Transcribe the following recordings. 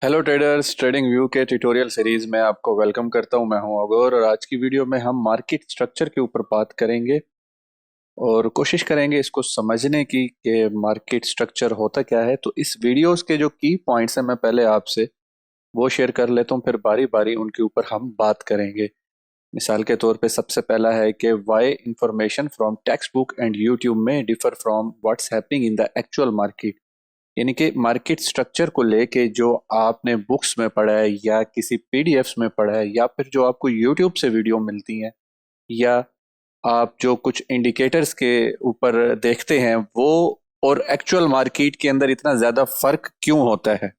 Hello traders, trading view के tutorial series में आपको वेलकम करता हूं। मैं हूं अगौर और आज की वीडियो में हम मार्केट स्ट्रक्चर के ऊपर बात करेंगे और कोशिश करेंगे इसको समझने की कि मार्केट स्ट्रक्चर होता क्या है। तो इस वीडियोस के जो की पॉइंट्स हैं मैं पहले आपसे वो शेयर कर लेता हूं, फिर बारी बारी उनके ऊपर हम बात करेंगे। मिसाल के तौर पे सबसे पहला है कि why information from text book and YouTube में differ from what's happening in the actual market. यानी कि मार्केट स्ट्रक्चर को लेके जो आपने बुक्स में पढ़ा है या किसी पीडीएफ्स में पढ़ा है या फिर जो आपको यूट्यूब से वीडियो मिलती हैं या आप जो कुछ इंडिकेटर्स के ऊपर देखते हैं वो और एक्चुअल मार्केट के अंदर इतना ज्यादा फर्क क्यों होता है।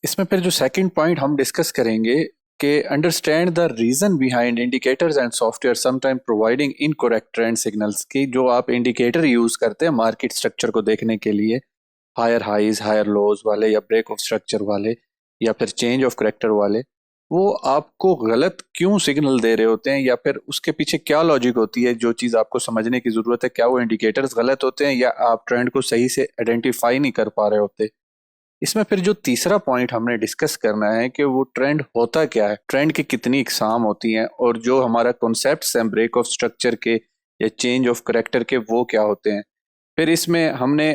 इसमें फिर जो सेकंड पॉइंट हम डिस्कस करेंगे कि understand the reason behind indicators and software sometime providing incorrect trend signals की जो आप इंडिकेटर यूज करते हैं मार्केट स्ट्रक्चर को देखने के लिए, हायर हाइज हायर लोज वाले या ब्रेक ऑफ स्ट्रक्चर वाले या फिर चेंज ऑफ करेक्टर वाले, वो आपको गलत क्यों सिग्नल दे रहे होते हैं या फिर उसके पीछे क्या लॉजिक होती है। जो चीज़ आपको समझने की ज़रूरत है, क्या वो इंडिकेटर्स गलत होते हैं या आप ट्रेंड को सही से आइडेंटिफाई नहीं कर पा रहे होते। इसमें फिर जो तीसरा पॉइंट हमने डिस्कस करना है कि वो ट्रेंड होता क्या है, ट्रेंड की कितनी इकसाम होती हैं और जो हमारा कॉन्सेप्ट्स हैं ब्रेक ऑफ स्ट्रक्चर के या चेंज ऑफ करेक्टर के वो क्या होते हैं। फिर इसमें हमने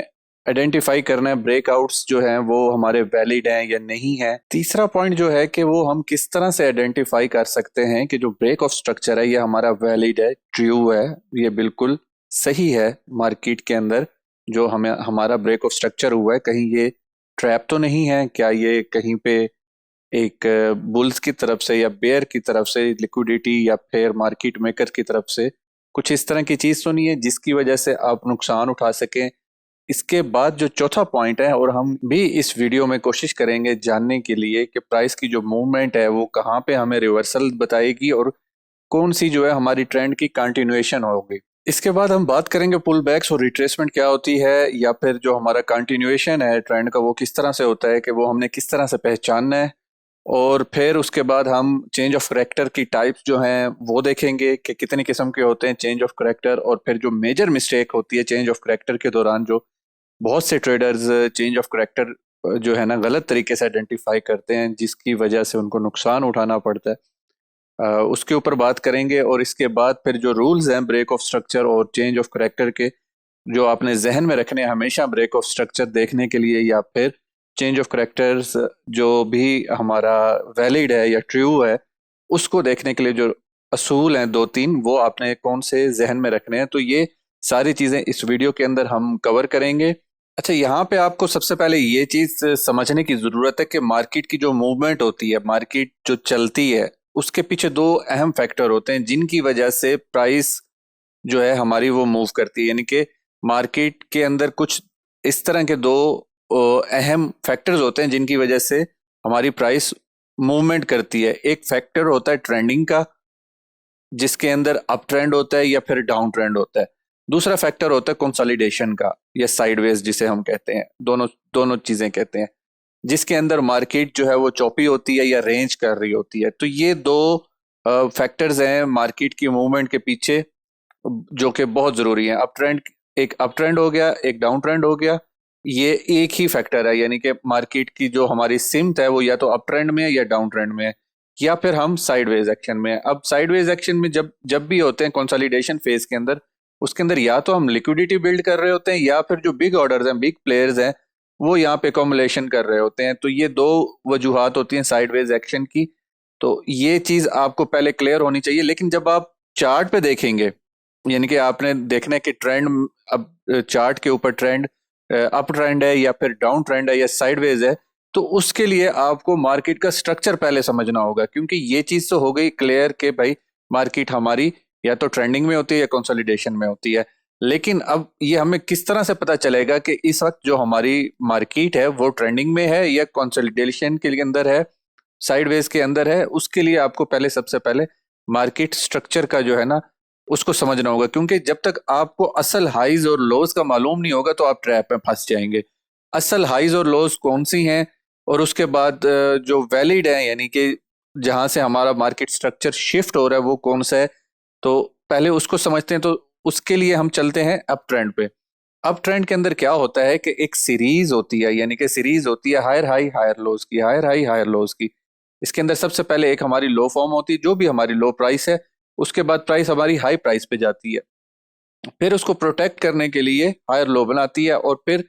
आइडेंटिफाई करना है ब्रेकआउट्स जो हैं वो हमारे वैलिड हैं या नहीं है। तीसरा पॉइंट जो है कि वो हम किस तरह से आइडेंटिफाई कर सकते हैं कि जो ब्रेक ऑफ स्ट्रक्चर है ये हमारा वैलिड है, ट्रू है, ये बिल्कुल सही है मार्केट के अंदर। जो हमें हमारा ब्रेक ऑफ स्ट्रक्चर हुआ है कहीं ये ट्रैप तो नहीं है, क्या ये कहीं पे एक बुल्स की तरफ से या बेयर की तरफ से लिक्विडिटी या फिर मार्केट मेकर की तरफ से कुछ इस तरह की चीज तो नहीं है जिसकी वजह से आप नुकसान उठा सकें। इसके बाद जो चौथा पॉइंट है और हम भी इस वीडियो में कोशिश करेंगे जानने के लिए कि प्राइस की जो मूवमेंट है वो कहाँ पे हमें रिवर्सल बताएगी और कौन सी जो है हमारी ट्रेंड की कंटिन्यूएशन होगी। इसके बाद हम बात करेंगे पुल बैक्स और रिट्रेसमेंट क्या होती है या फिर जो हमारा कंटिन्यूएशन है ट्रेंड का वो किस तरह से होता है कि वो हमने किस तरह से पहचानना है। और फिर उसके बाद हम चेंज ऑफ करेक्टर की टाइप्स जो हैं वो देखेंगे कि कितनी किस्म के होते हैं चेंज ऑफ करेक्टर। और फिर जो मेजर मिस्टेक होती है चेंज ऑफ करेक्टर के दौरान, जो बहुत से ट्रेडर्स चेंज ऑफ करेक्टर जो है ना गलत तरीके से आइडेंटिफाई करते हैं जिसकी वजह से उनको नुकसान उठाना पड़ता है, उसके ऊपर बात करेंगे। और इसके बाद फिर जो रूल्स हैं ब्रेक ऑफ स्ट्रक्चर और चेंज ऑफ करेक्टर के जो आपने जहन में रखने हैं हमेशा ब्रेक ऑफ स्ट्रक्चर देखने के लिए या फिर चेंज ऑफ करेक्टर्स जो भी हमारा वैलिड है या ट्रू है उसको देखने के लिए जो असूल हैं दो तीन वो आपने कौन से जहन में रखने हैं। तो ये सारी चीजें इस वीडियो के अंदर हम कवर करेंगे। अच्छा, यहाँ पे आपको सबसे पहले ये चीज समझने की जरूरत है कि मार्केट की जो मूवमेंट होती है, मार्केट जो चलती है, उसके पीछे दो अहम फैक्टर होते हैं जिनकी वजह से प्राइस जो है हमारी वो मूव करती है। यानी कि मार्केट के अंदर कुछ इस तरह के दो अहम फैक्टर्स होते हैं जिनकी वजह से हमारी प्राइस मूवमेंट करती है। एक फैक्टर होता है ट्रेंडिंग का जिसके अंदर अप ट्रेंड होता है या फिर डाउन ट्रेंड होता है। दूसरा फैक्टर होता है कंसोलिडेशन का या साइडवेज जिसे हम कहते हैं, दोनों दोनों चीजें कहते हैं, जिसके अंदर मार्केट जो है वो चौपी होती है या रेंज कर रही होती है। तो ये दो फैक्टर्स हैं मार्केट की मूवमेंट के पीछे जो कि बहुत जरूरी है। अप ट्रेंड, एक अप ट्रेंड हो गया, एक डाउन ट्रेंड हो गया, ये एक ही फैक्टर है। यानी कि मार्केट की जो हमारी सिमत है वो या तो अप ट्रेंड में है या डाउन ट्रेंड में है या फिर हम साइडवेज एक्शन में है। अब साइडवेज एक्शन में जब जब भी होते हैं कंसोलिडेशन फेज के अंदर, उसके अंदर या तो हम लिक्विडिटी बिल्ड कर रहे होते हैं या फिर जो बिग ऑर्डर्स हैं, बिग प्लेयर्स हैं, वो यहाँ पे अकोमुलेशन कर रहे होते हैं। तो ये दो वजूहात होती हैं साइडवेज एक्शन की। तो ये चीज आपको पहले क्लियर होनी चाहिए। लेकिन जब आप चार्ट पे देखेंगे, यानी कि आपने देखना है कि ट्रेंड, अब चार्ट के ऊपर ट्रेंड अप ट्रेंड है या फिर डाउन ट्रेंड है या साइडवेज है, तो उसके लिए आपको मार्केट का स्ट्रक्चर पहले समझना होगा। क्योंकि ये चीज तो हो गई क्लियर कि भाई मार्केट हमारी या तो ट्रेंडिंग में होती है या कंसोलिडेशन में होती है। लेकिन अब ये हमें किस तरह से पता चलेगा कि इस वक्त जो हमारी मार्केट है वो ट्रेंडिंग में है या कंसोलिडेशन के अंदर है, साइडवेज के अंदर है। उसके लिए आपको पहले सबसे पहले मार्केट स्ट्रक्चर का जो है ना उसको समझना होगा। क्योंकि जब तक आपको असल हाइज और लोज का मालूम नहीं होगा तो आप ट्रैप में फंस जाएंगे। असल हाइज और लोज कौन सी हैं और उसके बाद जो वैलिड है यानी कि जहां से हमारा मार्केट स्ट्रक्चर शिफ्ट हो रहा है वो कौन सा है, तो पहले उसको समझते हैं। तो उसके लिए हम चलते हैं अप ट्रेंड पे। अब ट्रेंड के अंदर क्या होता है कि एक सीरीज होती है, यानी कि सीरीज होती है हायर हाई हायर लोज की, हायर हाई हायर लोज की। इसके अंदर सबसे पहले एक हमारी लो फॉर्म होती है, जो भी हमारी लो प्राइस है, उसके बाद प्राइस हमारी हाई प्राइस पे जाती है, फिर उसको प्रोटेक्ट करने के लिए हायर लो बनाती है, और फिर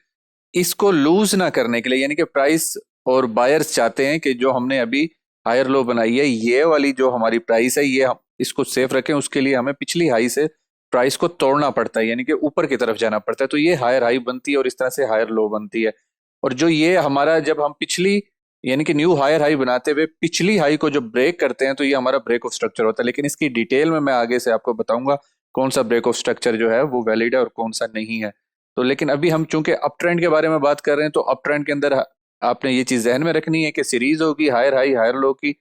इसको लूज ना करने के लिए, यानी कि प्राइस और बायर्स चाहते हैं कि जो हमने अभी हायर लो बनाई है, ये वाली जो हमारी प्राइस है, ये हम इसको सेफ रखें, उसके लिए हमें पिछली हाई से प्राइस को तोड़ना पड़ता है, यानी कि ऊपर की तरफ जाना पड़ता है। तो ये हायर हाई बनती है और इस तरह से हायर लो बनती है। और जो ये हमारा, जब हम पिछली यानी कि न्यू हायर हाई बनाते हुए पिछली हाई को जब ब्रेक करते हैं, तो ये हमारा ब्रेक ऑफ स्ट्रक्चर होता है। लेकिन इसकी डिटेल में मैं आगे से आपको बताऊंगा कौन सा ब्रेक ऑफ स्ट्रक्चर जो है वो वैलिड है और कौन सा नहीं है। तो लेकिन अभी हम चूंकि अप ट्रेंड के बारे में बात कर रहे हैं, तो अप ट्रेंड के अंदर आपने ये चीज जहन में रखनी है कि सीरीज होगी हायर हाई हायर लो की।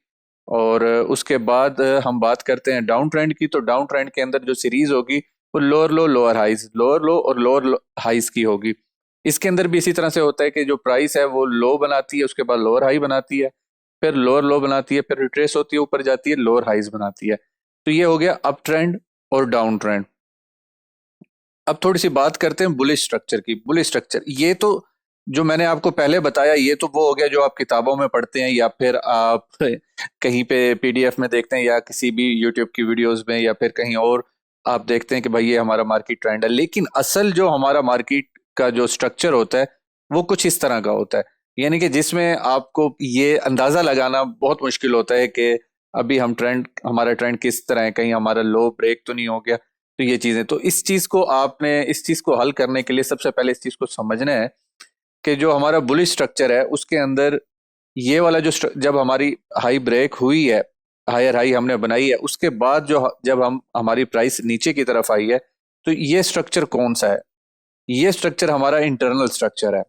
और उसके बाद हम बात करते हैं डाउन ट्रेंड की। तो डाउन ट्रेंड के अंदर जो सीरीज होगी वो lower low lower highs, lower low और लोअर हाइज की होगी। इसके अंदर भी इसी तरह से होता है कि जो प्राइस है वो लो बनाती है, उसके बाद लोअर हाई बनाती है, फिर लोअर लो बनाती है, फिर रिट्रेस होती है, ऊपर जाती है, लोअर हाइज बनाती है। तो ये हो गया अप ट्रेंड और डाउन ट्रेंड। अब थोड़ी सी बात करते हैं बुलिश स्ट्रक्चर की। बुलिश स्ट्रक्चर, ये तो जो मैंने आपको पहले बताया, ये तो वो हो गया जो आप किताबों में पढ़ते हैं या फिर आप कहीं पे पीडीएफ में देखते हैं या किसी भी यूट्यूब की वीडियोस में या फिर कहीं और आप देखते हैं कि भाई ये हमारा मार्केट ट्रेंड है। लेकिन असल जो हमारा मार्केट का जो स्ट्रक्चर होता है वो कुछ इस तरह का होता है, यानी कि जिसमें आपको ये अंदाजा लगाना बहुत मुश्किल होता है कि अभी हम ट्रेंड, हमारा ट्रेंड किस तरह है, कहीं हमारा लो ब्रेक तो नहीं हो गया। तो ये चीजें, तो इस चीज को आपने, इस चीज को हल करने के लिए सबसे पहले इस चीज को समझना है कि जो हमारा बुलिश स्ट्रक्चर है उसके अंदर ये वाला जो जब हमारी हाई ब्रेक हुई है, हायर हाई हमने बनाई है, उसके बाद जो जब हम हमारी प्राइस नीचे की तरफ आई है, तो ये स्ट्रक्चर कौन सा है? ये स्ट्रक्चर हमारा इंटरनल स्ट्रक्चर है।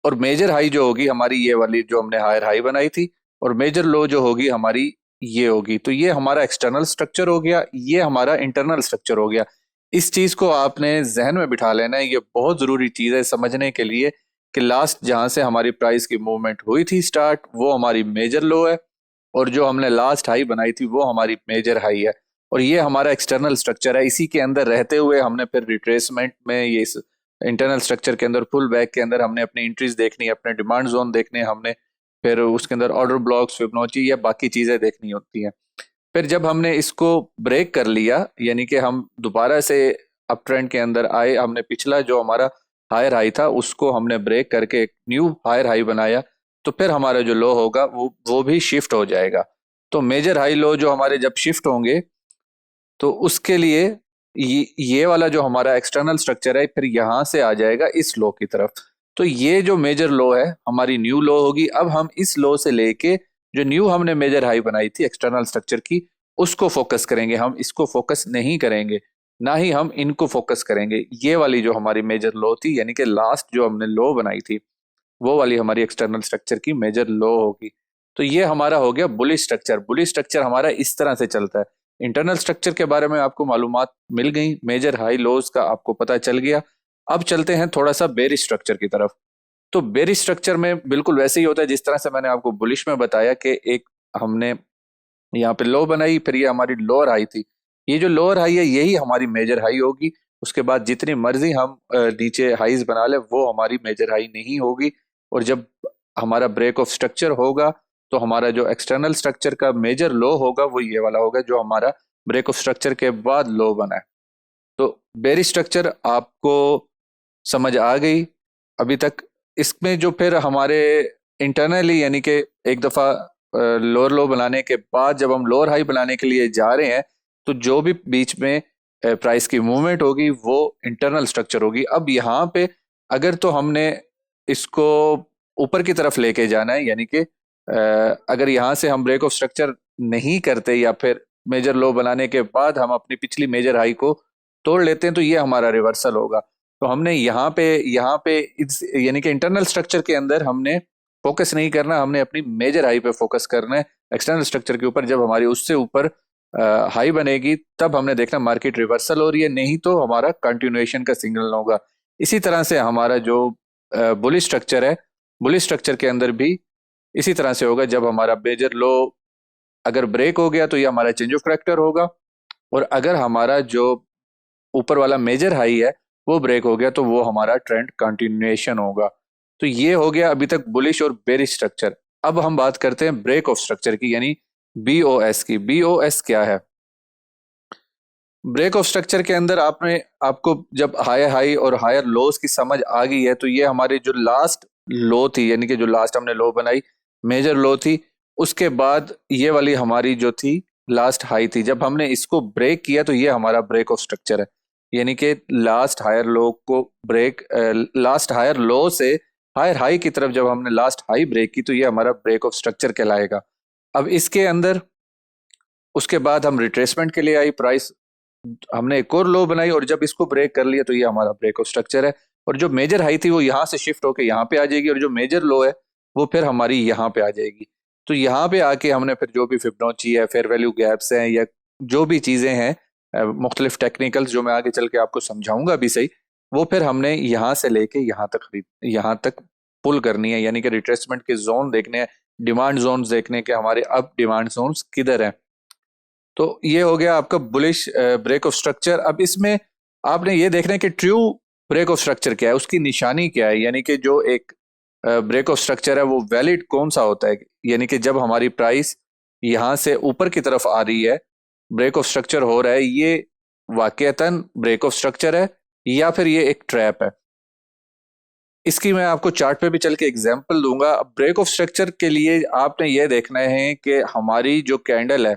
और मेजर हाई जो होगी हमारी, ये वाली जो हमने हायर हाई बनाई थी, और मेजर लो जो होगी हमारी ये होगी। तो ये हमारा एक्सटर्नल स्ट्रक्चर हो गया, ये हमारा इंटरनल स्ट्रक्चर हो गया। इस चीज को आपने जहन में बिठा लेना है, ये बहुत जरूरी चीज है समझने के लिए कि लास्ट जहां से हमारी प्राइस की मूवमेंट हुई थी स्टार्ट, वो हमारी मेजर लो है, और जो हमने लास्ट हाई बनाई थी वो हमारी मेजर हाई है। और ये हमारा एक्सटर्नल स्ट्रक्चर है। इसी के अंदर रहते हुए हमने फिर रिट्रेसमेंट में, ये इंटरनल स्ट्रक्चर के अंदर पुल बैक के अंदर हमने अपनी एंट्रीज देखनी, अपने डिमांड जोन देखने हमने, फिर उसके अंदर ऑर्डर ब्लॉक्स, फिबोनाची या बाकी चीजें देखनी होती हैं। फिर जब हमने इसको ब्रेक कर लिया, यानी कि हम दोबारा से अप ट्रेंड के अंदर आए, हमने पिछला जो हमारा हायर हाई था उसको हमने ब्रेक करके एक न्यू हायर हाई बनाया, तो फिर हमारा जो लो होगा वो भी शिफ्ट हो जाएगा। तो मेजर हाई लो जो हमारे जब शिफ्ट होंगे, तो उसके लिए ये वाला जो हमारा एक्सटर्नल स्ट्रक्चर है फिर यहां से आ जाएगा इस लो की तरफ। तो ये जो मेजर लो है हमारी न्यू लो होगी। अब हम इस लो से लेके जो न्यू हमने मेजर हाई बनाई थी एक्सटर्नल स्ट्रक्चर की, उसको फोकस करेंगे। हम इसको फोकस नहीं करेंगे, ना ही हम इनको फोकस करेंगे। ये वाली जो हमारी मेजर लो थी, यानी कि लास्ट जो हमने लो बनाई थी, वो वाली हमारी एक्सटर्नल स्ट्रक्चर की मेजर लो होगी। तो ये हमारा हो गया बुलिश स्ट्रक्चर। बुलिश स्ट्रक्चर हमारा इस तरह से चलता है। इंटरनल स्ट्रक्चर के बारे में आपको मालूमात मिल गई, मेजर हाई लोज का आपको पता चल गया। अब चलते हैं थोड़ा सा बेरिश स्ट्रक्चर की तरफ। तो बेरिश स्ट्रक्चर में बिल्कुल वैसे ही होता है जिस तरह से मैंने आपको बुलिश में बताया कि एक हमने यहाँ पे लो बनाई, फिर ये हमारी लोअर हाई थी। ये जो लोअर हाई है यही हमारी मेजर हाई होगी। उसके बाद जितनी मर्जी हम नीचे हाईज बना ले, वो हमारी मेजर हाई नहीं होगी। और जब हमारा ब्रेक ऑफ स्ट्रक्चर होगा, तो हमारा जो एक्सटर्नल स्ट्रक्चर का मेजर लो होगा वो ये वाला होगा जो हमारा ब्रेक ऑफ स्ट्रक्चर के बाद लो बना है। तो बेरिश स्ट्रक्चर आपको समझ आ गई अभी तक? इसमें जो फिर हमारे इंटरनली, यानी कि एक दफा लोअर लो बनाने के बाद जब हम लोअर हाई बनाने के लिए जा रहे हैं, तो जो भी बीच में प्राइस की मूवमेंट होगी वो इंटरनल स्ट्रक्चर होगी। अब यहाँ पे अगर तो हमने इसको ऊपर की तरफ लेके जाना है, यानी कि अगर यहाँ से हम ब्रेक ऑफ स्ट्रक्चर नहीं करते या फिर मेजर लो बनाने के बाद हम अपनी पिछली मेजर हाई को तोड़ लेते हैं, तो ये हमारा रिवर्सल होगा। तो हमने यहाँ पे यानी कि इंटरनल स्ट्रक्चर के अंदर हमने फोकस नहीं करना, हमने अपनी मेजर हाई पे फोकस करना है। एक्सटर्नल स्ट्रक्चर के ऊपर जब हमारी उससे ऊपर हाई बनेगी, तब हमने देखना मार्केट रिवर्सल हो रही है, नहीं तो हमारा कंटिन्यूएशन का सिग्नल होगा। इसी तरह से हमारा जो बुलिश स्ट्रक्चर है, बुलिश स्ट्रक्चर के अंदर भी इसी तरह से होगा। जब हमारा मेजर लो अगर ब्रेक हो गया, तो ये हमारा चेंज ऑफ करेक्टर होगा। और अगर हमारा जो ऊपर वाला मेजर हाई है वो ब्रेक हो गया तो वो हमारा ट्रेंड कंटिन्यूएशन होगा। तो ये हो गया अभी तक बुलिश और बेरिश स्ट्रक्चर। अब हम बात करते हैं ब्रेक ऑफ स्ट्रक्चर की, यानी बीओएस की। बीओएस क्या है? ब्रेक ऑफ स्ट्रक्चर के अंदर आपको जब हायर हाई और हायर लोस की समझ आ गई है, तो ये हमारी जो लास्ट लो थी, यानी कि जो लास्ट हमने लो बनाई मेजर लो थी, उसके बाद ये वाली हमारी जो थी लास्ट हाई थी, जब हमने इसको ब्रेक किया तो ये हमारा ब्रेक ऑफ स्ट्रक्चर है। यानी कि लास्ट हायर लो को ब्रेक, लास्ट हायर लो से हायर हाई की तरफ जब हमने लास्ट हाई ब्रेक की तो ये हमारा ब्रेक ऑफ स्ट्रक्चर कहलाएगा। अब इसके अंदर उसके बाद हम रिट्रेसमेंट के लिए आई, प्राइस हमने एक और लो बनाई और जब इसको ब्रेक कर लिया तो ये हमारा ब्रेक ऑफ स्ट्रक्चर है। और जो मेजर हाई थी वो यहाँ से शिफ्ट होकर यहाँ पे आ जाएगी और जो मेजर लो है वो फिर हमारी यहाँ पे आ जाएगी। तो यहाँ पे आके हमने फिर जो भी फिबोनाची है, फेयर वैल्यू गैप्स हैं, या जो भी चीजें हैं मुख्तलिफ टेक्निकल्स जो मैं आगे चल के आपको समझाऊंगा भी सही, वो फिर हमने यहाँ से लेके यहाँ तक पुल करनी है। यानी कि रिट्रेसमेंट के जोन देखने हैं, डिमांड जोन देखने के हमारे अब डिमांड जोन किधर है। तो ये हो गया आपका बुलिश ब्रेक ऑफ स्ट्रक्चर। अब इसमें आपने ये देखना है कि ट्रू ब्रेक ऑफ स्ट्रक्चर क्या है, उसकी निशानी क्या है। यानी कि जो एक ब्रेक ऑफ स्ट्रक्चर है वो वैलिड कौन सा होता है, यानी कि जब हमारी प्राइस यहां से ऊपर की तरफ आ रही है, ब्रेक ऑफ स्ट्रक्चर हो रहा है, ये वाकईतन ब्रेक ऑफ स्ट्रक्चर है या फिर ये एक ट्रैप है। इसकी मैं आपको चार्ट पे भी चल के एग्जांपल दूंगा। ब्रेक ऑफ स्ट्रक्चर के लिए आपने ये देखना है कि हमारी जो कैंडल है,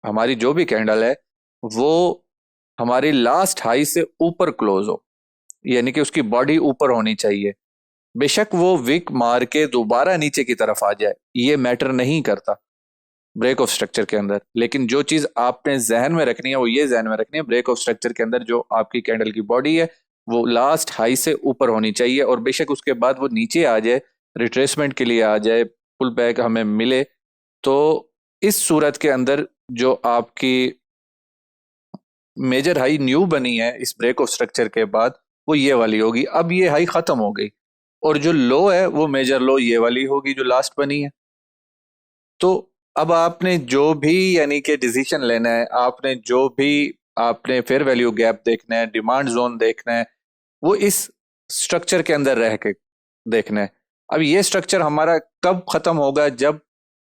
हमारी जो भी कैंडल है वो हमारी लास्ट हाई से ऊपर क्लोज हो, यानी कि उसकी बॉडी ऊपर होनी चाहिए। बेशक वो विक मार के दोबारा नीचे की तरफ आ जाए, ये मैटर नहीं करता ब्रेक ऑफ स्ट्रक्चर के अंदर। लेकिन जो चीज आपने जहन में रखनी है वो ये जहन में रखनी है, ब्रेक ऑफ स्ट्रक्चर के अंदर जो आपकी कैंडल की बॉडी है वो लास्ट हाई से ऊपर होनी चाहिए, और बेशक उसके बाद वो नीचे आ जाए, रिट्रेसमेंट के लिए आ जाए, पुल बैक हमें मिले, तो इस सूरत के अंदर जो आपकी मेजर हाई न्यू बनी है इस ब्रेक ऑफ स्ट्रक्चर के बाद वो ये वाली होगी। अब ये हाई खत्म हो गई और जो लो है वो मेजर लो ये वाली होगी जो लास्ट बनी है। तो अब आपने जो भी यानी कि डिसीजन लेना है, आपने जो भी आपने फेयर वैल्यू गैप देखना है, डिमांड जोन देखना है, वो इस स्ट्रक्चर के अंदर रह के देखना है। अब ये स्ट्रक्चर हमारा कब खत्म होगा? जब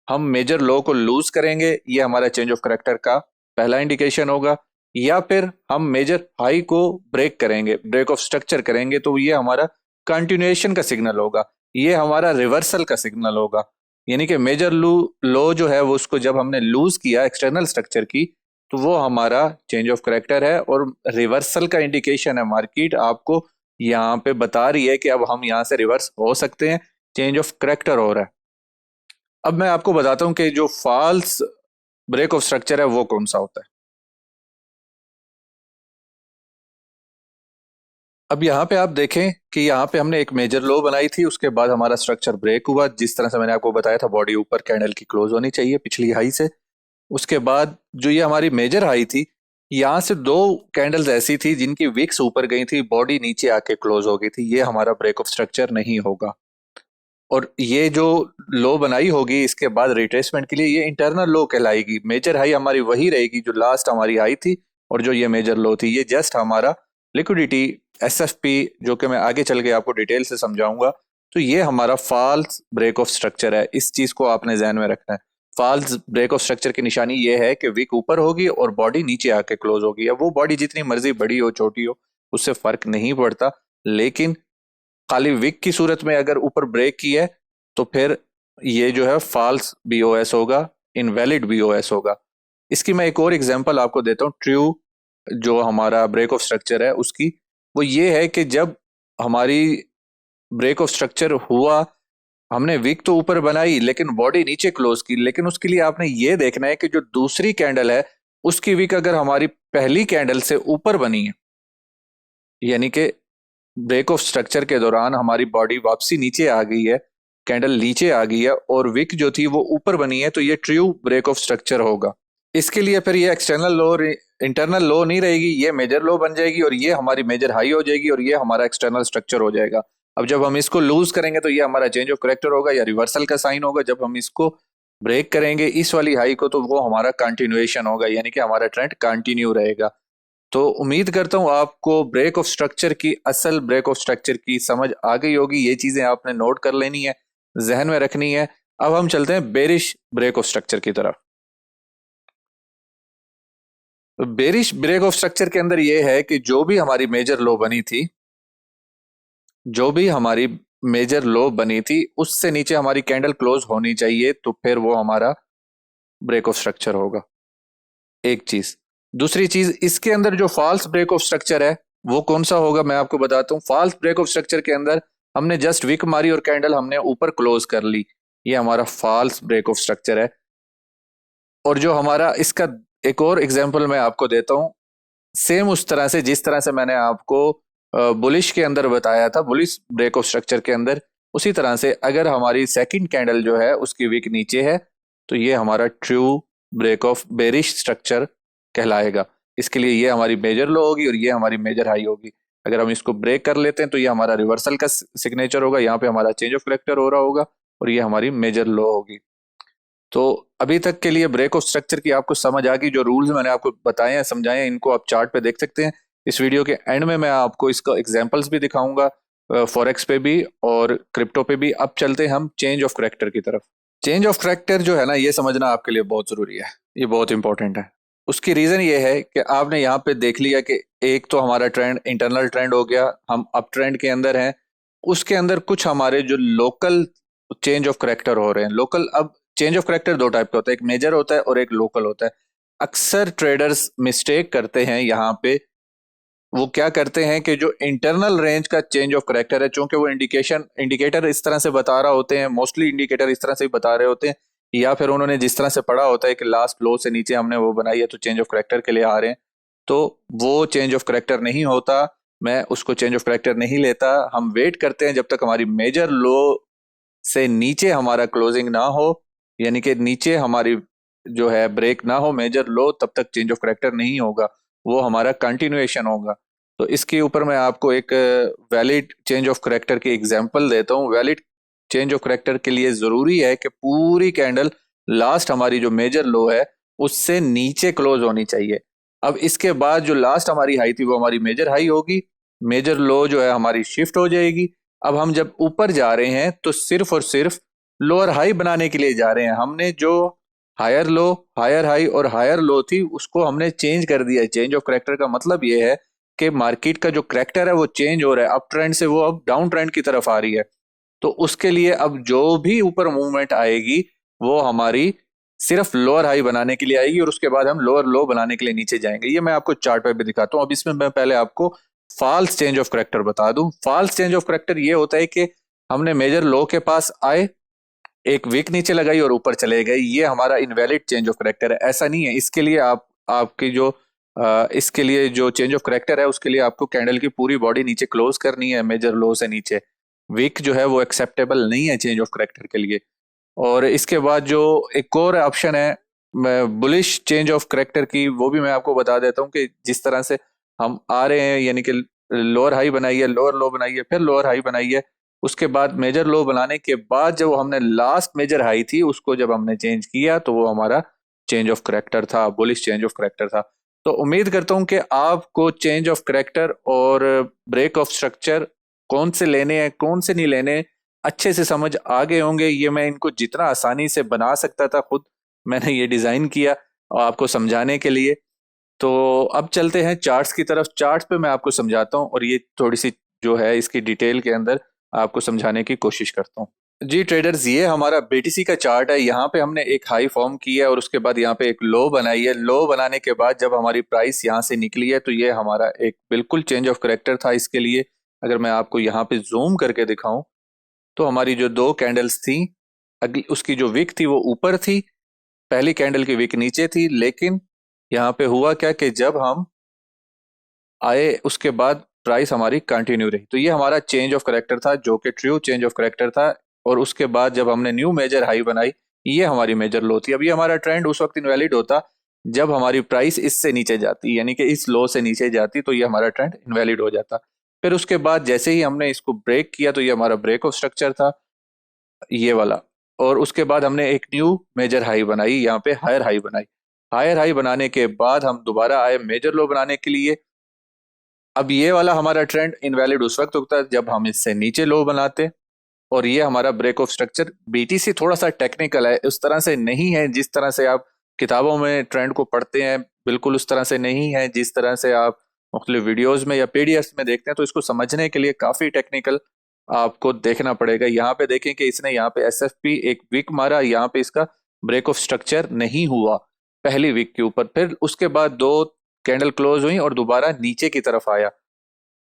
हम मेजर लो को लूज करेंगे, ये हमारा चेंज ऑफ करेक्टर का पहला इंडिकेशन होगा, या फिर हम मेजर हाई को ब्रेक करेंगे, ब्रेक ऑफ स्ट्रक्चर करेंगे, तो ये हमारा कंटिन्यूएशन का सिग्नल होगा, ये हमारा रिवर्सल का सिग्नल होगा। यानी कि मेजर लो जो है वो उसको जब हमने लूज किया एक्सटर्नल स्ट्रक्चर की तो वो हमारा चेंज ऑफ करेक्टर है, और रिवर्सल का इंडिकेशन है। मार्केट आपको यहाँ पे बता रही है कि अब हम यहाँ से रिवर्स हो सकते हैं, चेंज ऑफ करेक्टर हो रहा है। अब मैं आपको बताता हूं कि जो फॉल्स ब्रेक ऑफ स्ट्रक्चर है वो कौन सा होता है। अब यहाँ पे आप देखें कि यहाँ पे हमने एक मेजर लो बनाई थी, उसके बाद हमारा स्ट्रक्चर ब्रेक हुआ, जिस तरह से मैंने आपको बताया था बॉडी ऊपर कैंडल की क्लोज होनी चाहिए पिछली हाई से। उसके बाद जो ये हमारी मेजर हाई थी, यहाँ से दो कैंडल्स ऐसी थी जिनकी विक्स ऊपर गई थी, बॉडी नीचे आके क्लोज हो गई थी, ये हमारा ब्रेक ऑफ स्ट्रक्चर नहीं होगा। और ये जो लो बनाई होगी इसके बाद रिट्रेसमेंट के लिए, ये इंटरनल लो कहलाएगी। मेजर हाई हमारी वही रहेगी जो लास्ट हमारी हाई थी, और जो ये मेजर लो थी ये जस्ट हमारा लिक्विडिटी एसएफपी, जो कि मैं आगे चल के आपको डिटेल से समझाऊंगा। तो ये हमारा फॉल्स ब्रेक ऑफ स्ट्रक्चर है, इस चीज को आपने ध्यान में रखना है। फॉल्स ब्रेक ऑफ स्ट्रक्चर की निशानी ये है कि विक ऊपर होगी और बॉडी नीचे आके क्लोज होगी। अब वो बॉडी जितनी मर्जी बड़ी हो छोटी हो उससे फर्क नहीं पड़ता, लेकिन खाली विक की सूरत में अगर ऊपर ब्रेक की है तो फिर ये जो है फॉल्स बीओएस होगा, इनवैलिड बीओएस होगा। इसकी मैं एक और एग्जांपल आपको देता हूँ ट्रू जो हमारा ब्रेक ऑफ स्ट्रक्चर है उसकी। वो ये है कि जब हमारी ब्रेक ऑफ स्ट्रक्चर हुआ, हमने विक तो ऊपर बनाई लेकिन बॉडी नीचे क्लोज की, लेकिन उसके लिए आपने ये देखना है कि जो दूसरी कैंडल है उसकी विक अगर हमारी पहली कैंडल से ऊपर बनी है, यानी कि ब्रेक ऑफ स्ट्रक्चर के दौरान हमारी बॉडी वापसी नीचे आ गई है, कैंडल नीचे आ गई है और विक जो थी वो ऊपर बनी है, तो ये ट्रू ब्रेक ऑफ स्ट्रक्चर होगा। इसके लिए फिर ये एक्सटर्नल लो इंटरनल लो नहीं रहेगी, ये मेजर लो बन जाएगी और ये हमारी मेजर हाई हो जाएगी और ये हमारा एक्सटर्नल स्ट्रक्चर हो जाएगा। अब जब हम इसको लूज करेंगे तो ये हमारा चेंज ऑफ करेक्टर होगा या रिवर्सल का साइन होगा। जब हम इसको ब्रेक करेंगे इस वाली हाई को तो वो हमारा कंटिन्यूएशन होगा, यानी कि हमारा ट्रेंड कंटिन्यू रहेगा। तो उम्मीद करता हूँ आपको ब्रेक ऑफ स्ट्रक्चर की असल ब्रेक ऑफ स्ट्रक्चर की समझ आ गई होगी। ये चीजें आपने नोट कर लेनी है, जहन में रखनी है। अब हम चलते हैं बेरिश ब्रेक ऑफ स्ट्रक्चर की तरफ। बेरिश ब्रेक ऑफ स्ट्रक्चर के अंदर यह है कि जो भी हमारी मेजर लो बनी थी, जो भी हमारी मेजर लो बनी थी उससे नीचे हमारी कैंडल क्लोज होनी चाहिए, तो फिर वो हमारा ब्रेक ऑफ स्ट्रक्चर होगा। एक चीज। दूसरी चीज, इसके अंदर जो फॉल्स ब्रेक ऑफ स्ट्रक्चर है वो कौन सा होगा मैं आपको बताता हूँ। फॉल्स ब्रेक ऑफ स्ट्रक्चर के अंदर हमने जस्ट विक मारी और कैंडल हमने ऊपर क्लोज कर ली, ये हमारा फॉल्स ब्रेक ऑफ स्ट्रक्चर है। और जो हमारा इसका एक और एग्जांपल मैं आपको देता हूँ, सेम उस तरह से जिस तरह से मैंने आपको बुलिश के अंदर बताया था, बुलिश ब्रेक ऑफ स्ट्रक्चर के अंदर, उसी तरह से अगर हमारी सेकंड कैंडल जो है उसकी विक नीचे है तो ये हमारा true break of bearish structure कहलाएगा। इसके लिए ये हमारी मेजर लो होगी और ये हमारी मेजर हाई होगी। अगर हम इसको ब्रेक कर लेते हैं तो ये हमारा रिवर्सल का सिग्नेचर होगा, यहाँ पे हमारा चेंज ऑफ करेक्टर हो रहा होगा और ये हमारी मेजर लो होगी। तो अभी तक के लिए ब्रेक ऑफ स्ट्रक्चर की आपको समझ आ गई। जो रूल्स मैंने आपको बताए हैं, समझाए हैं, इनको आप चार्ट पे देख सकते हैं। इस वीडियो के एंड में मैं आपको इसका एग्जांपल्स भी दिखाऊंगा, फॉरेक्स पे भी और क्रिप्टो पे भी। अब चलते हैं हम चेंज ऑफ करेक्टर की तरफ। चेंज ऑफ करेक्टर जो है ना, ये समझना आपके लिए बहुत जरूरी है, ये बहुत इंपॉर्टेंट है। उसकी रीजन ये है कि आपने यहाँ पे देख लिया कि एक तो हमारा ट्रेंड इंटरनल ट्रेंड हो गया, हम अप ट्रेंड के अंदर हैं। उसके अंदर कुछ हमारे जो लोकल चेंज ऑफ करेक्टर हो रहे हैं। लोकल, अब चेंज ऑफ करेक्टर दो टाइप का होता है, एक मेजर होता है और एक लोकल होता है। अक्सर ट्रेडर्स मिस्टेक करते हैं यहाँ पे। वो क्या करते हैं कि जो इंटरनल रेंज का चेंज ऑफ करेक्टर है, चूंकि वो इंडिकेटर इस तरह से बता रहा होते हैं, मोस्टली इंडिकेटर इस तरह से बता रहे होते हैं, या फिर उन्होंने जिस तरह से पढ़ा होता है कि लास्ट लो से नीचे हमने वो बनाई है तो चेंज ऑफ करेक्टर के लिए आ रहे हैं, तो वो चेंज ऑफ करेक्टर नहीं होता। मैं उसको चेंज ऑफ करेक्टर नहीं लेता। हम वेट करते हैं जब तक हमारी मेजर लो से नीचे हमारा क्लोजिंग ना हो, यानी कि नीचे हमारी जो है ब्रेक ना हो मेजर लो, तब तक चेंज ऑफ करेक्टर नहीं होगा, वो हमारा कंटिन्यूएशन होगा। तो इसके ऊपर मैं आपको एक वैलिड चेंज ऑफ करेक्टर की एग्जांपल देता हूँ। वैलिड चेंज ऑफ करेक्टर के लिए जरूरी है कि पूरी कैंडल लास्ट हमारी जो मेजर लो है उससे नीचे क्लोज होनी चाहिए। अब इसके बाद जो लास्ट हमारी हाई थी वो हमारी मेजर हाई होगी, मेजर लो जो है हमारी शिफ्ट हो जाएगी। अब हम जब ऊपर जा रहे हैं तो सिर्फ और सिर्फ लोअर हाई बनाने के लिए जा रहे हैं। हमने जो हायर लो, हायर हाई और हायर लो थी उसको हमने चेंज कर दिया है। चेंज ऑफ करेक्टर का मतलब ये है कि मार्केट का जो करेक्टर है वो चेंज हो रहा है, अप ट्रेंड से वो अब डाउन ट्रेंड की तरफ आ रही है। तो उसके लिए अब जो भी ऊपर मूवमेंट आएगी वो हमारी सिर्फ लोअर हाई बनाने के लिए आएगी और उसके बाद हम लोअर लो बनाने के लिए नीचे जाएंगे। ये मैं आपको चार्ट पे भी दिखाता हूँ। अब इसमें मैं पहले आपको फॉल्स चेंज ऑफ करेक्टर बता दूं। फॉल्स चेंज ऑफ करेक्टर ये होता है कि हमने मेजर लो के पास आए, एक विक नीचे लगाई और ऊपर चले गए, ये हमारा इनवैलिड चेंज ऑफ करेक्टर है। ऐसा नहीं है। इसके लिए आपकी जो इसके लिए जो चेंज ऑफ करेक्टर है उसके लिए आपको कैंडल की पूरी बॉडी नीचे क्लोज करनी है मेजर लो से नीचे। विक जो है वो एक्सेप्टेबल नहीं है चेंज ऑफ करेक्टर के लिए। और इसके बाद जो एक और ऑप्शन है बुलिश चेंज ऑफ करेक्टर की, वो भी मैं आपको बता देता हूँ कि जिस तरह से हम आ रहे हैं, यानी कि लोअर हाई बनाई है, लोअर लो बनाई है, फिर लोअर हाई बनाई है, उसके बाद मेजर लो बनाने के बाद जब हमने लास्ट मेजर हाई थी उसको जब हमने चेंज किया तो वो हमारा चेंज ऑफ करेक्टर था, बुलिश चेंज ऑफ करेक्टर था। तो उम्मीद करता हूं कि आपको चेंज ऑफ करेक्टर और ब्रेक ऑफ स्ट्रक्चर कौन से लेने हैं कौन से नहीं लेने अच्छे से समझ आ गए होंगे। ये मैं इनको जितना आसानी से बना सकता था खुद मैंने ये डिजाइन किया और आपको समझाने के लिए। तो अब चलते हैं चार्ट्स की तरफ। चार्ट्स पे मैं आपको समझाता हूँ और ये थोड़ी सी जो है इसकी डिटेल के अंदर आपको समझाने की कोशिश करता हूँ। जी ट्रेडर्स, ये हमारा बीटीसी का चार्ट है। यहाँ पे हमने एक हाई फॉर्म की है और उसके बाद यहाँ पे एक लो बनाई है। लो बनाने के बाद जब हमारी प्राइस यहाँ से निकली है तो ये हमारा एक बिल्कुल चेंज ऑफ करेक्टर था। इसके लिए अगर मैं आपको यहाँ पे जूम करके दिखाऊं तो हमारी जो दो कैंडल्स थी, अगली उसकी जो विक थी वो ऊपर थी, पहली कैंडल की विक नीचे थी। लेकिन यहाँ पे हुआ क्या कि जब हम आए उसके बाद प्राइस हमारी कंटिन्यू रही। तो ये हमारा चेंज ऑफ करेक्टर था जो कि ट्रू चेंज ऑफ करेक्टर था। और उसके बाद जब हमने न्यू मेजर हाई बनाई, ये हमारी मेजर लो थी। अब ये हमारा ट्रेंड उस वक्त इनवैलिड होता जब हमारी प्राइस इससे नीचे जाती, यानी कि इस लो से नीचे जाती, तो ये हमारा ट्रेंड इनवैलिड हो जाता। फिर उसके बाद जैसे ही हमने इसको ब्रेक किया तो ये हमारा ब्रेक ऑफ स्ट्रक्चर था, ये वाला। और उसके बाद हमने एक न्यू मेजर हाई बनाई, यहाँ पे हायर हाई बनाई। हायर हाई बनाने के बाद हम दोबारा आए मेजर लो बनाने के लिए। अब ये वाला हमारा ट्रेंड इनवैलिड उस वक्त होता है जब हम इससे नीचे लो बनाते, और ये हमारा ब्रेक ऑफ स्ट्रक्चर। बीटीसी थोड़ा सा टेक्निकल है, उस तरह से नहीं है जिस तरह से आप किताबों में ट्रेंड को पढ़ते हैं, बिल्कुल उस तरह से नहीं है जिस तरह से आप मुख्तलिफ वीडियोज में या पीडीएफ में देखते हैं। तो इसको समझने के लिए काफी टेक्निकल आपको देखना पड़ेगा। यहाँ पे देखें कि इसने यहाँ पे एसएफपी एक वीक मारा, यहाँ पे इसका ब्रेक ऑफ स्ट्रक्चर नहीं हुआ पहली वीक के ऊपर, फिर उसके बाद दो कैंडल क्लोज हुई और दोबारा नीचे की तरफ आया।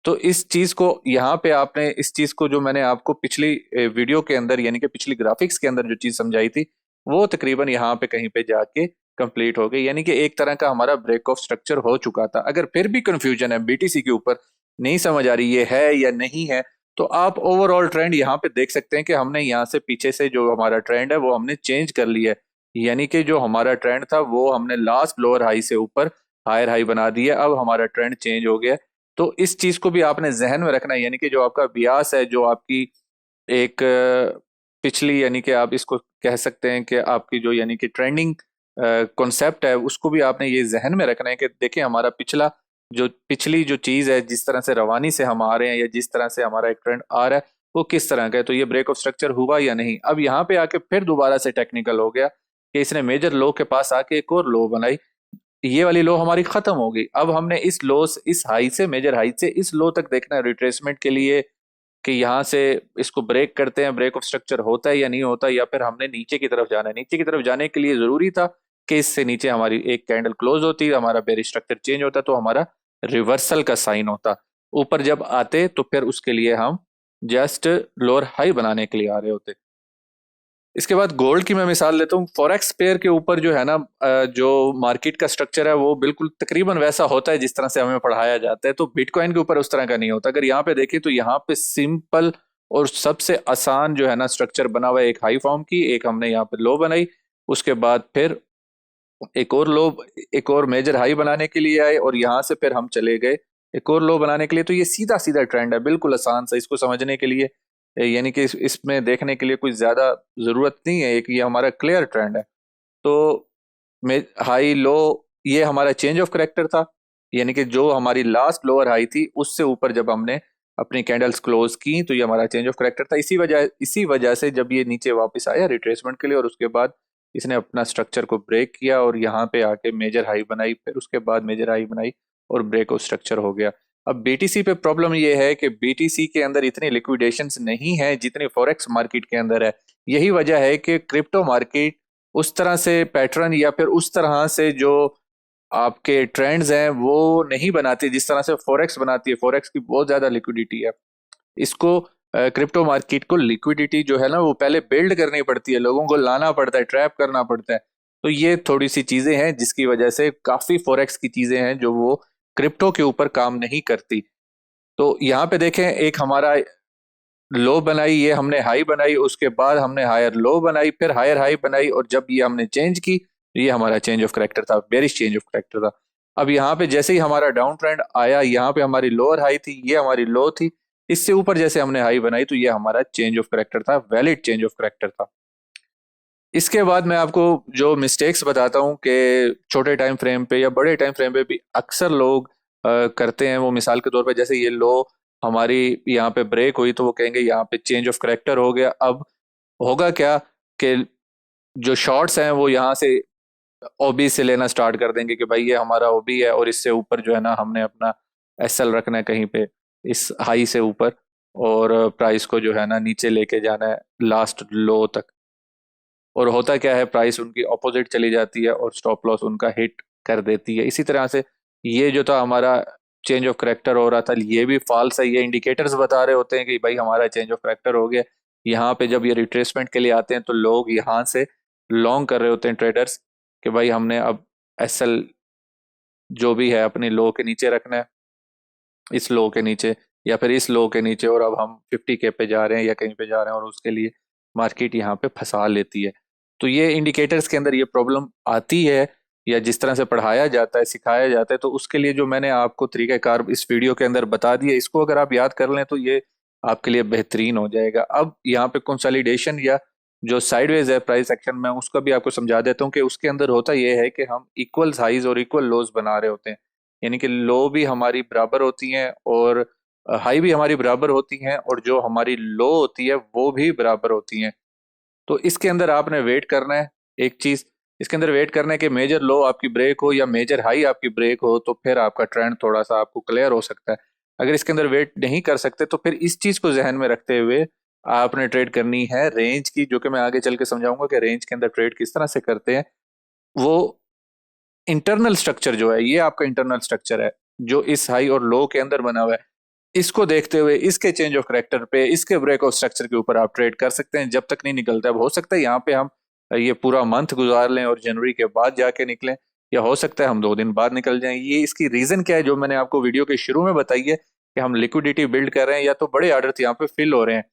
तो इस चीज को यहाँ पे आपने इस चीज को जो मैंने आपको पिछली वीडियो के अंदर यानी कि पिछली ग्राफिक्स के अंदर जो चीज समझाई थी वो तकरीबन यहाँ पे कहीं पे जाके कंप्लीट हो गई, यानी कि एक तरह का हमारा ब्रेक ऑफ स्ट्रक्चर हो चुका था। अगर फिर भी कंफ्यूजन है बीटीसी के ऊपर, नहीं समझ आ रही ये है या नहीं है, तो आप ओवरऑल ट्रेंड यहाँ पे देख सकते हैं कि हमने यहाँ से पीछे से जो हमारा ट्रेंड है वो हमने चेंज कर लिया है। यानी कि जो हमारा ट्रेंड था वो हमने लास्ट लोअर हाई से ऊपर हायर हाई बना दिया, अब हमारा ट्रेंड चेंज हो गया। तो इस चीज को भी आपने जहन में रखना है, यानी कि जो आपका ब्यास है, जो आपकी एक पिछली यानी कि आप इसको कह सकते हैं कि आपकी जो यानी कि ट्रेंडिंग कॉन्सेप्ट है, उसको भी आपने ये जहन में रखना है कि देखिए हमारा पिछली जो चीज है, जिस तरह से रवानी से हम आ रहे हैं या जिस तरह से हमारा एक ट्रेंड आ रहा है वो किस तरह का है। तो ये ब्रेक ऑफ स्ट्रक्चर हुआ या नहीं। अब यहाँ पे आके फिर दोबारा से टेक्निकल हो गया कि इसने मेजर लो के पास आके एक और लो बनाई, ये वाली लो हमारी खत्म हो गई। अब हमने इस हाई से मेजर हाई से इस लो तक देखना है रिट्रेसमेंट के लिए कि यहाँ से इसको ब्रेक करते हैं, ब्रेक ऑफ स्ट्रक्चर होता है या नहीं होता, या फिर हमने नीचे की तरफ जाना है। नीचे की तरफ जाने के लिए जरूरी था कि इससे नीचे हमारी एक कैंडल क्लोज होती, हमारा बेरिश स्ट्रक्चर चेंज होता, तो हमारा रिवर्सल का साइन होता। ऊपर जब आते तो फिर उसके लिए हम जस्ट लोअर हाई बनाने के लिए आ रहे होते। इसके बाद गोल्ड की मैं मिसाल लेता हूँ। फॉरेक्स पेयर के ऊपर जो है ना जो मार्केट का स्ट्रक्चर है वो बिल्कुल तकरीबन वैसा होता है जिस तरह से हमें पढ़ाया जाता है। तो बिटकॉइन के ऊपर उस तरह का नहीं होता। अगर यहाँ पे देखें तो यहाँ पे सिंपल और सबसे आसान जो है ना स्ट्रक्चर बना हुआ है, एक हाई फॉर्म की, एक हमने यहाँ पे लो बनाई, उसके बाद फिर एक और लो, एक और मेजर हाई बनाने के लिए आए, और यहाँ से फिर हम चले गए एक और लो बनाने के लिए। तो ये सीधा सीधा ट्रेंड है, बिल्कुल आसान सा। इसको समझने के लिए यानी कि इसमें देखने के लिए कोई ज्यादा जरूरत नहीं है, एक ये हमारा क्लियर ट्रेंड है। तो हाई लो ये हमारा चेंज ऑफ करेक्टर था, यानी कि जो हमारी लास्ट लोअर हाई थी उससे ऊपर जब हमने अपनी कैंडल्स क्लोज की तो ये हमारा चेंज ऑफ करेक्टर था। इसी वजह से जब ये नीचे वापस आया रिट्रेसमेंट के लिए और उसके बाद इसने अपना स्ट्रक्चर को ब्रेक किया और यहाँ पे आके मेजर हाई बनाई, फिर उसके बाद मेजर हाई बनाई और ब्रेक ऑफ स्ट्रक्चर हो गया। अब बीटीसी पे प्रॉब्लम ये है कि बीटीसी के अंदर इतनी लिक्विडेशंस नहीं है जितनी फॉरेक्स मार्केट के अंदर है। यही वजह है कि क्रिप्टो मार्केट उस तरह से पैटर्न या फिर उस तरह से जो आपके ट्रेंड्स हैं वो नहीं बनाती जिस तरह से फॉरेक्स बनाती है। फॉरेक्स की बहुत ज्यादा लिक्विडिटी है। इसको क्रिप्टो मार्केट को लिक्विडिटी जो है ना वो पहले बिल्ड करनी पड़ती है, लोगों को लाना पड़ता है, ट्रैप करना पड़ता है। तो ये थोड़ी सी चीजें हैं जिसकी वजह से काफी फॉरेक्स की चीजें हैं जो वो क्रिप्टो के ऊपर काम नहीं करती। तो यहाँ पे देखें, एक हमारा लो बनाई, ये हमने हाई बनाई, उसके बाद हमने हायर लो बनाई, फिर हायर हाई बनाई, और जब ये हमने चेंज की ये हमारा चेंज ऑफ करेक्टर था, बेरिश चेंज ऑफ करेक्टर था। अब यहाँ पे जैसे ही हमारा डाउन ट्रेंड आया, यहाँ पे हमारी लोअर हाई थी, ये हमारी लो थी, इससे ऊपर जैसे हमने हाई बनाई तो ये हमारा चेंज ऑफ करेक्टर था, वैलिड चेंज ऑफ करेक्टर था। इसके बाद मैं आपको जो मिस्टेक्स बताता हूँ कि छोटे टाइम फ्रेम पे या बड़े टाइम फ्रेम पे भी अक्सर लोग करते हैं। वो मिसाल के तौर पे जैसे ये लो हमारी यहाँ पे ब्रेक हुई तो वो कहेंगे यहाँ पे चेंज ऑफ करेक्टर हो गया। अब होगा क्या कि जो शॉर्ट्स हैं वो यहाँ से ओबी से लेना स्टार्ट कर देंगे कि भाई ये हमारा ओबी है और इससे ऊपर जो है ना हमने अपना एसएल रखना है कहीं पे इस हाई से ऊपर, और प्राइस को जो है ना नीचे लेके जाना है लास्ट लो तक। और होता क्या है, प्राइस उनकी अपोजिट चली जाती है और स्टॉप लॉस उनका हिट कर देती है। इसी तरह से ये जो था हमारा चेंज ऑफ करेक्टर हो रहा था, ये भी फॉल्स है। ये इंडिकेटर्स बता रहे होते हैं कि भाई हमारा चेंज ऑफ करेक्टर हो गया। यहाँ पे जब ये रिट्रेसमेंट के लिए आते हैं तो लोग यहाँ से लॉन्ग कर रहे होते हैं ट्रेडर्स कि भाई हमने अब एसएल जो भी है अपनी लो के नीचे रखना है, इस लो के नीचे या फिर इस लो के नीचे, और अब हम 50K पे जा रहे हैं या कहीं पे जा रहे हैं और उसके लिए मार्केट यहाँ पे फंसा लेती है। तो ये इंडिकेटर्स के अंदर ये प्रॉब्लम आती है, या जिस तरह से पढ़ाया जाता है सिखाया जाता है। तो उसके लिए जो मैंने आपको तरीक़ाकार इस वीडियो के अंदर बता दिया, इसको अगर आप याद कर लें तो ये आपके लिए बेहतरीन हो जाएगा। अब यहाँ पे कंसोलिडेशन या जो साइडवेज है प्राइस एक्शन में, उसका भी आपको समझा देता हूँ कि उसके अंदर होता यह है कि हम इक्वल हाइज और इक्वल लोज बना रहे होते हैं। यानी कि लो भी हमारी बराबर होती हैं और हाई भी हमारी बराबर होती हैं, और जो हमारी लो होती है वो भी बराबर होती हैं। तो इसके अंदर आपने वेट करना है। एक चीज इसके अंदर वेट करना है कि मेजर लो आपकी ब्रेक हो या मेजर हाई आपकी ब्रेक हो, तो फिर आपका ट्रेंड थोड़ा सा आपको क्लियर हो सकता है। अगर इसके अंदर वेट नहीं कर सकते तो फिर इस चीज को जहन में रखते हुए आपने ट्रेड करनी है रेंज की, जो कि मैं आगे चल के समझाऊंगा कि रेंज के अंदर ट्रेड किस तरह से करते हैं। वो इंटरनल स्ट्रक्चर जो है, ये आपका इंटरनल स्ट्रक्चर है जो इस हाई और लो के अंदर बना हुआ है। इसको देखते हुए इसके चेंज ऑफ करेक्टर पे, इसके ब्रेक ऑफ स्ट्रक्चर के ऊपर आप ट्रेड कर सकते हैं जब तक नहीं निकलता। अब हो सकता है यहाँ पे हम ये पूरा मंथ गुजार लें और जनवरी के बाद जाके निकलें, या हो सकता है हम 2 दिन बाद निकल जाएं। ये इसकी रीजन क्या है, जो मैंने आपको वीडियो के शुरू में बताई है कि हम लिक्विडिटी बिल्ड कर रहे हैं, या तो बड़े ऑर्डर यहाँ पे फिल हो रहे हैं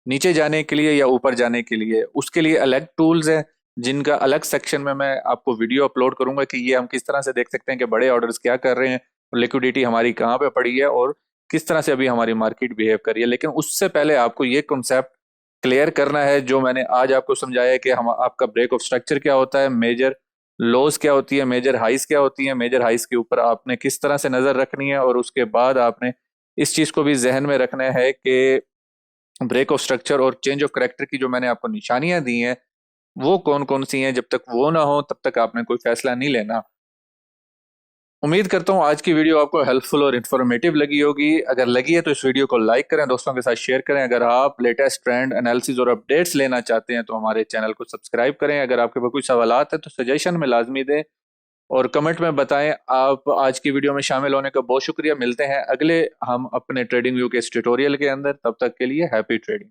नीचे जाने के लिए या ऊपर जाने के लिए। उसके लिए अलग टूल्स हैं जिनका अलग सेक्शन में मैं आपको वीडियो अपलोड करूंगा कि ये हम किस तरह से देख सकते हैं कि बड़े ऑर्डर्स क्या कर रहे हैं, लिक्विडिटी हमारी कहाँ पे पड़ी है और किस तरह से अभी हमारी मार्केट बिहेव कर रही है। लेकिन उससे पहले आपको ये कॉन्सेप्ट क्लियर करना है जो मैंने आज आपको समझाया है कि हम आपका ब्रेक ऑफ स्ट्रक्चर क्या होता है, मेजर लोज क्या होती है, मेजर हाइस क्या होती है, मेजर हाइस के ऊपर आपने किस तरह से नजर रखनी है, और उसके बाद आपने इस चीज को भी जहन में रखना है कि ब्रेक ऑफ स्ट्रक्चर और चेंज ऑफ करेक्टर की जो मैंने आपको निशानियां दी हैं वो कौन कौन सी हैं। जब तक वो ना हो तब तक आपने कोई फैसला नहीं लेना। उम्मीद करता हूँ आज की वीडियो आपको हेल्पफुल और इन्फॉर्मेटिव लगी होगी। अगर लगी है तो इस वीडियो को लाइक करें, दोस्तों के साथ शेयर करें। अगर आप लेटेस्ट ट्रेंड एनालिसिस और अपडेट्स लेना चाहते हैं तो हमारे चैनल को सब्सक्राइब करें। अगर आपके पास कुछ सवालात है तो सजेशन में लाजमी दें और कमेंट में बताएं। आप आज की वीडियो में शामिल होने का बहुत शुक्रिया। मिलते हैं अगले हम अपने ट्रेडिंग व्यू के इस ट्यूटोरियल के अंदर। तब तक के लिए हैप्पी ट्रेडिंग।